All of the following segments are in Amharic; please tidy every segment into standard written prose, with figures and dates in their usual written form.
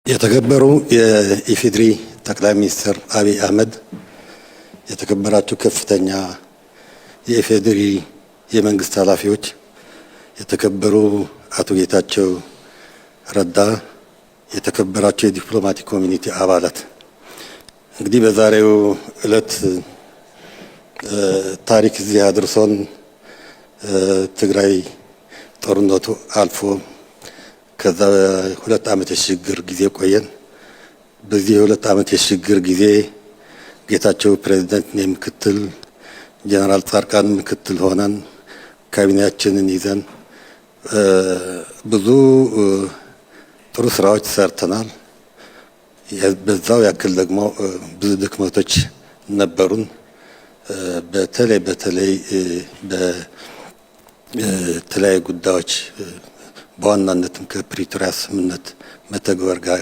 የተከበሩ የኢፌዴሪ ጠቅላይ ሚኒስትር አብይ አህመድ፣ የተከበራችሁ ከፍተኛ የኢፌዴሪ የመንግስት ኃላፊዎች፣ የተከበሩ አቶ ጌታቸው ረዳ፣ የተከበራችሁ የዲፕሎማቲክ ኮሚኒቲ አባላት፣ እንግዲህ በዛሬው ዕለት ታሪክ እዚህ አድርሶን ትግራይ ጦርነቱ አልፎ ከዛ 2 ዓመት የሽግግር ጊዜ ቆየን። በዚህ 2 ዓመት የሽግግር ጊዜ ጌታቸው ፕሬዝዳንት፣ እኔ ምክትል፣ ጀነራል ጻድቃን ምክትል ሆነን ካቢኔያችንን ይዘን ብዙ ጥሩ ስራዎች ሰርተናል። በዛው ያክል ደግሞ ብዙ ድክመቶች ነበሩን። በተለይ በተለያዩ ጉዳዮች በዋናነትም ከፕሪቶሪያ ስምምነት መተግበር ጋር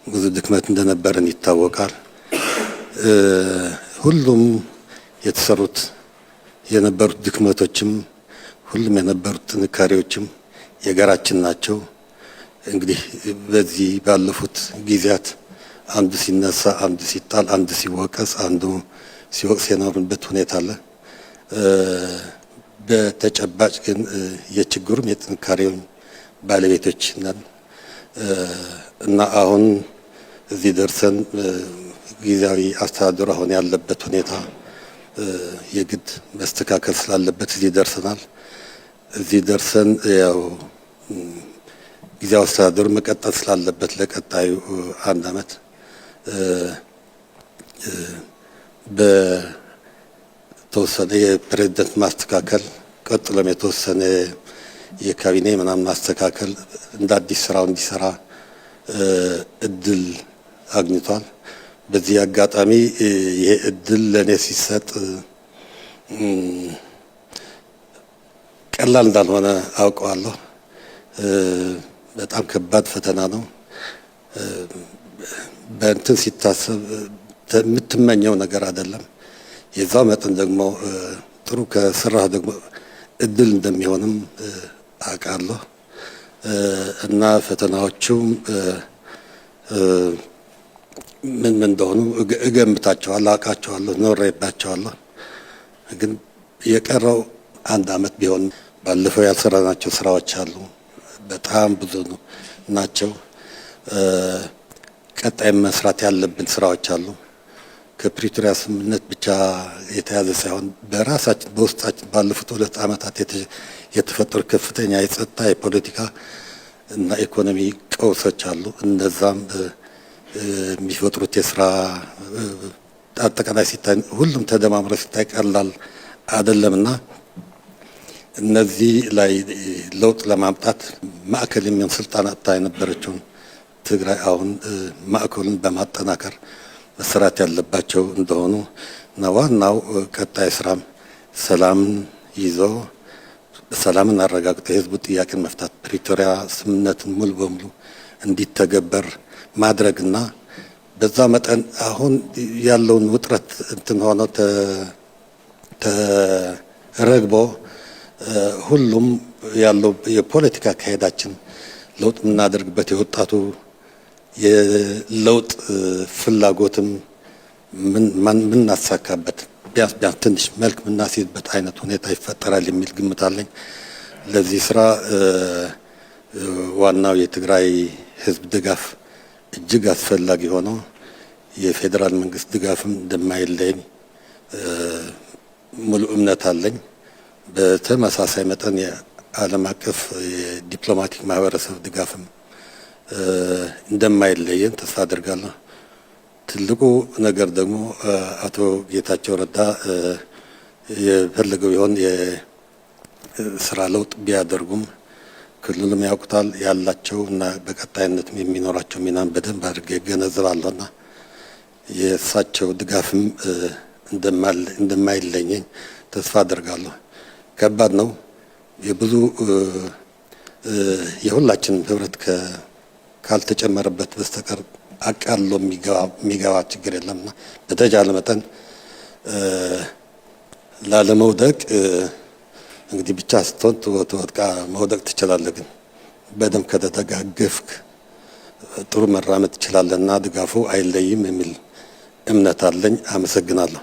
ብዙ ድክመት እንደነበረን ይታወቃል። ሁሉም የተሰሩት የነበሩት ድክመቶችም ሁሉም የነበሩት ጥንካሬዎችም የጋራችን ናቸው። እንግዲህ በዚህ ባለፉት ጊዜያት አንዱ ሲነሳ፣ አንዱ ሲጣል፣ አንዱ ሲወቀስ፣ አንዱ ሲወቅስ የኖርንበት ሁኔታ አለ። በተጨባጭ ግን የችግሩም የጥንካሬውም ባለቤቶች ነን እና አሁን እዚህ ደርሰን ጊዜያዊ አስተዳደሩ አሁን ያለበት ሁኔታ የግድ መስተካከል ስላለበት እዚህ ደርሰናል። እዚህ ደርሰን ያው ጊዜያዊ አስተዳደሩ መቀጠል ስላለበት ለቀጣዩ 1 ዓመት በተወሰነ የፕሬዝዳንት ማስተካከል ቀጥሎም የተወሰነ የካቢኔ ምናምን ማስተካከል እንደ አዲስ ስራው እንዲሰራ እድል አግኝቷል። በዚህ አጋጣሚ ይሄ እድል ለኔ ሲሰጥ ቀላል እንዳልሆነ አውቀዋለሁ። በጣም ከባድ ፈተና ነው። በእንትን ሲታሰብ የምትመኘው ነገር አይደለም። የዛው መጠን ደግሞ ጥሩ ከስራህ ደግሞ እድል እንደሚሆንም አውቃለሁ እና ፈተናዎቹም ምን እንደሆኑ እገምታቸዋለሁ፣ አውቃቸዋለሁ፣ ኖሬባቸዋለሁ። ግን የቀረው 1 ዓመት ቢሆን ባለፈው ያልሰራናቸው ስራዎች አሉ፣ በጣም ብዙ ናቸው። ቀጣይ መስራት ያለብን ስራዎች አሉ። ከፕሪቶሪያ ስምምነት ብቻ የተያዘ ሳይሆን በራሳችን በውስጣችን ባለፉት 2 ዓመታት የተፈጠሩ ከፍተኛ የጸጥታ፣ የፖለቲካ እና ኢኮኖሚ ቀውሶች አሉ። እነዛም የሚፈጥሩት የስራ አጠቃላይ ሲታይ ሁሉም ተደማምሮ ሲታይ ቀላል አይደለምና እነዚህ ላይ ለውጥ ለማምጣት ማዕከል የሚሆን ስልጣን አጥታ የነበረችውን ትግራይ አሁን ማዕከሉን በማጠናከር መሰራት ያለባቸው እንደሆኑ እና ዋናው ቀጣይ ስራም ሰላምን ይዞ ሰላምን አረጋግጦ የህዝቡ ጥያቄን መፍታት፣ ፕሪቶሪያ ስምምነትን ሙሉ በሙሉ እንዲተገበር ማድረግና በዛ መጠን አሁን ያለውን ውጥረት እንትን ሆኖ ተረግቦ ሁሉም ያለው የፖለቲካ አካሄዳችን ለውጥ የምናደርግበት የወጣቱ የለውጥ ፍላጎትም ምናሳካበት ቢያንስ ትንሽ መልክ ምናስይዝበት አይነት ሁኔታ ይፈጠራል የሚል ግምት አለኝ። ለዚህ ስራ ዋናው የትግራይ ህዝብ ድጋፍ እጅግ አስፈላጊ ሆኖ የፌዴራል መንግስት ድጋፍም እንደማይለኝ ሙሉ እምነት አለኝ። በተመሳሳይ መጠን የዓለም አቀፍ የዲፕሎማቲክ ማህበረሰብ ድጋፍም እንደማይለየን ተስፋ አደርጋለሁ። ትልቁ ነገር ደግሞ አቶ ጌታቸው ረዳ የፈለገው ቢሆን የስራ ለውጥ ቢያደርጉም ክልሉም ያውቁታል ያላቸው እና በቀጣይነትም የሚኖራቸው ሚናን በደንብ አድርጌ እገነዘባለሁና የእሳቸው ድጋፍም እንደማይለየኝ ተስፋ አደርጋለሁ። ከባድ ነው። የብዙ የሁላችንም ህብረት ካልተጨመረበት በስተቀር አቃሎ የሚገባ ችግር የለምና በተቻለ መጠን ላለመውደቅ እንግዲህ ብቻ ስትሆን ትወድቃ መውደቅ ትችላለህ። ግን በደንብ ከተደጋገፍክ ጥሩ መራመድ ይችላልና ድጋፉ አይለይም የሚል እምነት አለኝ። አመሰግናለሁ።